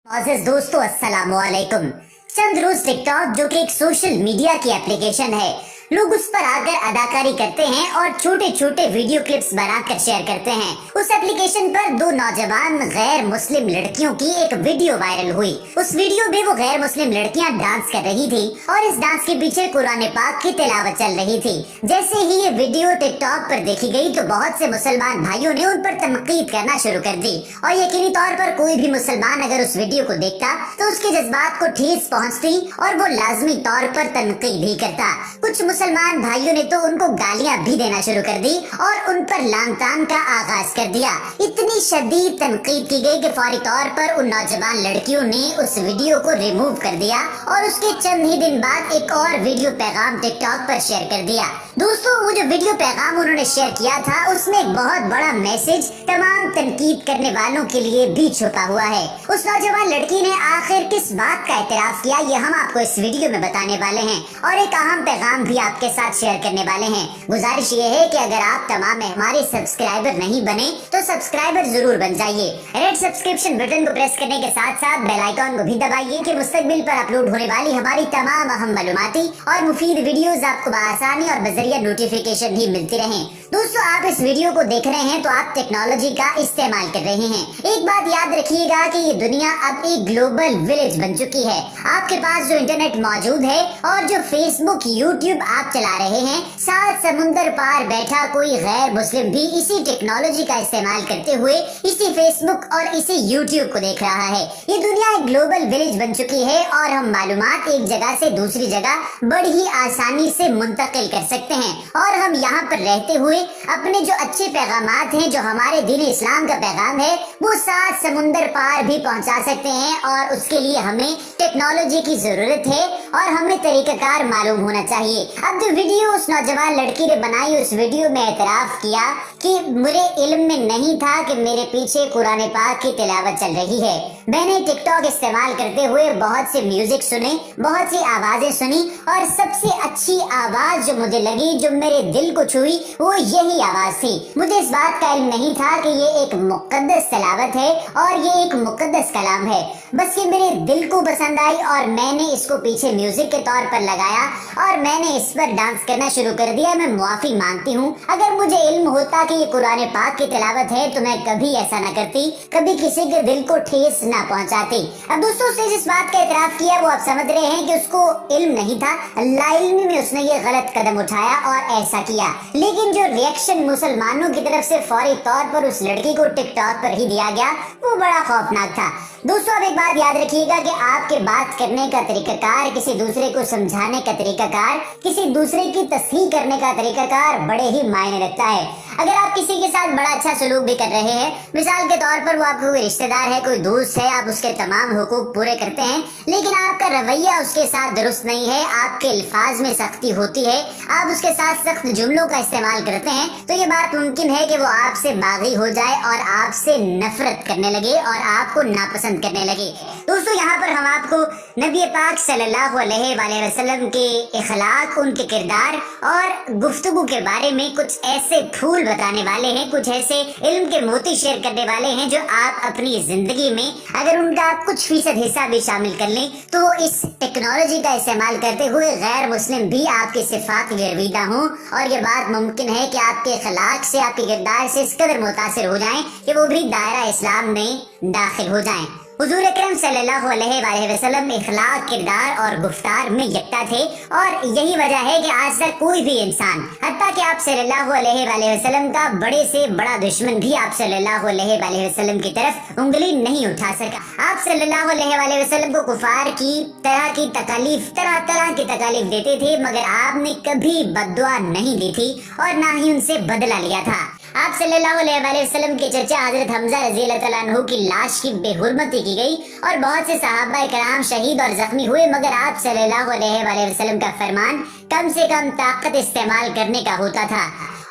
अज़ीज़ दोस्तों अस्सलाम वालेकुम। चंद रोज टिकटॉक जो कि एक सोशल मीडिया की एप्लीकेशन है, लोग उस पर आकर अदाकारी करते हैं और छोटे छोटे वीडियो क्लिप्स बनाकर शेयर करते हैं। उस एप्लीकेशन पर दो नौजवान गैर मुस्लिम लड़कियों की एक वीडियो वायरल हुई। उस वीडियो में वो गैर मुस्लिम लड़कियां डांस कर रही थी और इस डांस के पीछे कुरान पाक की तिलावत चल रही थी। जैसे ही ये वीडियो टिकटॉक पर देखी गई तो बहुत से मुसलमान भाइयों ने उन पर तनकीद करना शुरू कर दी और यकीनी तौर पर कोई भी मुसलमान अगर उस वीडियो को देखता तो उसके जज्बात को ठेस पहुंचती और वो लाजमी तौर पर तनकीद भी करता। कुछ मुसलमान भाइयों ने तो उनको गालियां भी देना शुरू कर दी और उन पर लानतान का आगाज कर दिया। इतनी शदीद तनकीद की गई कि फौरी तौर पर उन नौजवान लड़कियों ने उस वीडियो को रिमूव कर दिया और उसके चंद ही दिन बाद एक और वीडियो पैगाम टिकटॉक पर शेयर कर दिया। दोस्तों, वो जो वीडियो पैगाम उन्होंने शेयर किया था उसमें एक बहुत बड़ा मैसेज तमाम तनकीद करने वालों के लिए भी छुपा हुआ है। उस नौजवान लड़की ने आखिर किस बात का एतराफ किया, ये हम आपको इस वीडियो में बताने वाले हैं और एक अहम पैगाम भी आपके साथ शेयर करने वाले हैं। गुजारिश ये है कि अगर आप तमाम हमारे सब्सक्राइबर नहीं बने तो सब्सक्राइबर जरूर बन जाइए। रेड सब्सक्रिप्शन बटन को प्रेस करने के साथ साथ बेल आइकॉन को भी दबाइए कि मुस्तकबिल पर अपलोड होने वाली हमारी तमाम अहम मालूमाती और मुफीद वीडियोस आपको बआसानी और बजरिया नोटिफिकेशन भी मिलती रहें। दोस्तों, आप इस वीडियो को देख रहे हैं तो आप टेक्नोलॉजी का इस्तेमाल कर रहे हैं। एक बात याद रखिएगा कि ये दुनिया अब एक ग्लोबल विलेज बन चुकी है। आपके पास जो इंटरनेट मौजूद है और जो फेसबुक यूट्यूब आप चला रहे हैं, सात समुंदर पार बैठा कोई गैर मुस्लिम भी इसी टेक्नोलॉजी का इस्तेमाल करते हुए इसी फेसबुक और इसी यूट्यूब को देख रहा है। ये दुनिया एक ग्लोबल विलेज बन चुकी है और हम मालूमात एक जगह से दूसरी जगह बड़ी ही आसानी से मुंतकिल कर सकते हैं और हम यहाँ पर रहते हुए अपने जो अच्छे पैगामात हैं, जो हमारे दीन इस्लाम का पैगाम है, वो सात समुंदर पार भी पहुंचा सकते हैं और उसके लिए हमें टेक्नोलॉजी की जरूरत है और हमें तरीकाकार मालूम होना चाहिए। अब जो वीडियो उस नौजवान लड़की ने बनाई, उस वीडियो में एतराफ किया कि मुझे इल्म में नहीं था कि मेरे पीछे कुरान पाक की तिलावत चल रही है। मैंने टिकटॉक इस्तेमाल करते हुए बहुत से म्यूजिक सुने, बहुत सी आवाजें सुनी और सबसे अच्छी आवाज जो मुझे लगी, जो मेरे दिल को छुई, वो यही आवाज थी। मुझे इस बात का इल्म नहीं था कि ये एक मुकद्दस तिलावत है और ये एक मुकद्दस कलाम है। बस ये मेरे दिल को पसंद आई और मैंने इसको पीछे म्यूजिक के तौर पर लगाया और मैंने इस पर डांस करना शुरू कर दिया। मैं मुआफी मांगती हूँ। अगर मुझे इल्म होता कि ये कुरान पाक की तिलावत है तो मैं कभी ऐसा न करती, कभी किसी के दिल को ठेस न पहुंचाती। अब दोस्तों, उसने जिस बात का एतराफ किया वो आप समझ रहे हैं कि उसको इल्म नहीं था, लाइल्मी में उसने ये गलत कदम उठाया और ऐसा किया। लेकिन जो रिएक्शन मुसलमानों की तरफ से फौरी तौर पर उस लड़की को टिकटॉक पर ही दिया गया वो बड़ा खौफनाक था। दोस्तों, अब एक बात याद रखिएगा कि आपके बात करने का तरीकाकार, किसी दूसरे को समझाने का तरीकाकार, किसी दूसरे की तस्हीह करने का तरीकाकार बड़े ही मायने रखता है। अगर आप किसी के साथ बड़ा अच्छा सलूक भी कर रहे हैं, मिसाल के तौर पर वो आपका कोई रिश्तेदार है, कोई दोस्त है, आप उसके तमाम हुकूक पूरे करते हैं, लेकिन आपका रवैया उसके साथ दुरुस्त नहीं है, आपके अल्फाज में सख्ती होती है, आप उसके साथ सख्त जुमलों का इस्तेमाल करते हैं, तो ये बात मुमकिन है कि वो आपसे बागी हो जाए और आपसे नफरत करने लगे और आपको नापसंद करने लगे। दोस्तों, यहाँ पर हम आपको नबी पाक सल्लल्लाहु अलैहि वसल्लम के इखलाक, उनके किरदार और गुफ्तगू के बारे में कुछ ऐसे फूल बताने वाले हैं, कुछ ऐसे इल्म के मोती शेयर करने वाले हैं जो आप अपनी जिंदगी में अगर उनका कुछ फीसद हिस्सा भी शामिल कर लें तो इस टेक्नोलॉजी का इस्तेमाल करते हुए गैर मुस्लिम भी आपके सिफात गिरविदा हों और ये बात मुमकिन है कि आपके इखलाक से, आपके किरदार से इस कदर मुतासिर हो जाएं कि वो भी दायरा इस्लाम में दाखिल हो जाएं। हुजूर अकरम सल्लल्लाहु अलैहि वसल्लम इखलाक, किरदार और गुफ्तार में यकता थे और यही वजह है कि आज तक कोई भी इंसान, हत्ता कि आप सल्लल्लाहु अलैहि वसल्लम का बड़े से बड़ा दुश्मन भी आप सल्लल्लाहु अलैहि वसल्लम की तरफ उंगली नहीं उठा सका। आप सल्लल्लाहु अलैहि वसल्लम को कुफार की तकालीफ, तरह तरह की तकालीफ देते थे, मगर आपने कभी बद्दुआ नहीं दी थी और ना ही उनसे बदला लिया था। आप सल्लल्लाहु अलैहि वसल्लम के चर्चा हजरत हमजा रज़ियल्लाहु तआला अन्हु की लाश की बेहुरमती की गई और बहुत से सहाबा कराम शहीद और जख्मी हुए, मगर आप सल्लल्लाहु अलैहि वसल्लम का फरमान कम से कम ताकत इस्तेमाल करने का होता था।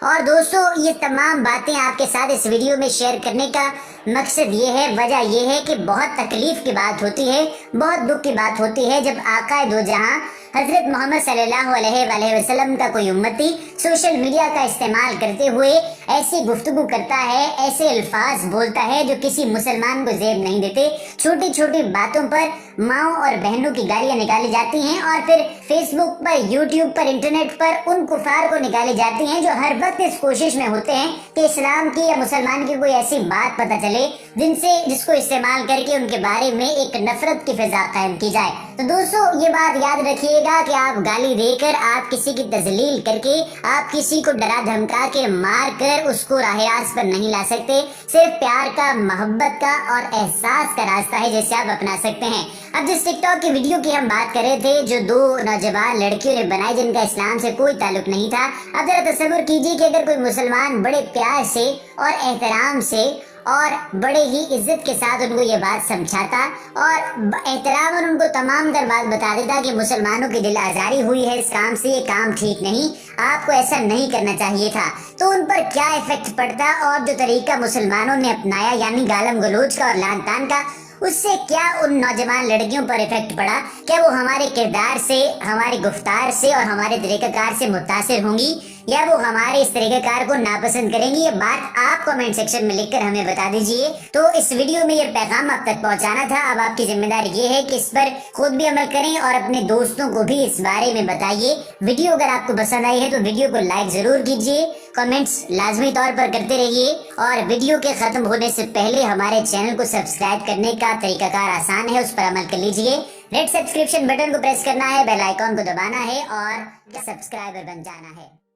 और दोस्तों, ये तमाम बातें आपके साथ इस वीडियो में शेयर करने का मकसद ये है, वजह ये है कि बहुत तकलीफ की बात होती है, बहुत दुख की बात होती है जब आका दो जहां हजरत मोहम्मद सल्लल्लाहु अलैहि वसल्लम का कोई उम्मती सोशल मीडिया का इस्तेमाल करते हुए ऐसी गुफ्तगू करता है, ऐसे अल्फाज बोलता है जो किसी मुसलमान को जेब नहीं देते। छोटी छोटी बातों पर माओ और बहनों की गालियां निकाली जाती हैं और फिर फेसबुक पर, यूट्यूब पर, इंटरनेट पर उन कुफार को निकाली जाती हैं जो हर वक्त इस कोशिश में होते हैं कि इस्लाम की या मुसलमान की कोई ऐसी बात पता चले जिसको इस्तेमाल करके उनके बारे में एक नफरत की फिजा कायम की जाए। तो दोस्तों, ये बात याद रखिएगा कि आप गाली देकर, आप किसी की तजलील करके, आप किसी को डरा धमका के मार कर उसको राह रास्त पर नहीं ला सकते। सिर्फ प्यार का, मोहब्बत का और एहसास का रास्ता है जिसे आप अपना सकते हैं। अब जिस टिकटॉक की वीडियो की हम बात कर रहे थे, जो दो नौजवान लड़कियों ने बनाई जिनका इस्लाम से कोई ताल्लुक नहीं था, अब जरा तसव्वुर कीजिए कि अगर कोई मुसलमान बड़े प्यार से और एहतराम से और बड़े ही इज्जत के साथ उनको ये बात समझाता और एहतराम और उनको तमाम तर बात बता देता कि मुसलमानों की दिल आजारी हुई है इस काम से, ये काम ठीक नहीं, आपको ऐसा नहीं करना चाहिए था, तो उन पर क्या इफेक्ट पड़ता। और जो तरीका मुसलमानों ने अपनाया यानी गालम गलोच का और लान तान का, उससे क्या उन नौजवान लड़कियों पर इफेक्ट पड़ा? क्या वो हमारे किरदार से, हमारे गुफ्तार से और हमारे तरीकाकार से मुतासिर होंगी या वो हमारे इस तरीकाकार को नापसंद करेंगी? ये बात आप कमेंट सेक्शन में लिखकर हमें बता दीजिए। तो इस वीडियो में ये पैगाम आप तक पहुंचाना था। अब आपकी जिम्मेदारी ये है कि इस पर खुद भी अमल करें और अपने दोस्तों को भी इस बारे में बताइए। वीडियो अगर आपको पसंद आई है तो वीडियो को लाइक जरूर कीजिए, कमेंट्स लाजमी तौर पर करते रहिए और वीडियो के खत्म होने से पहले हमारे चैनल को सब्सक्राइब करने का तरीकाकार आसान है, उस पर अमल कर लीजिए। रेड सब्सक्रिप्शन बटन को प्रेस करना है, बेल आइकॉन को दबाना है और सब्सक्राइबर बन जाना है।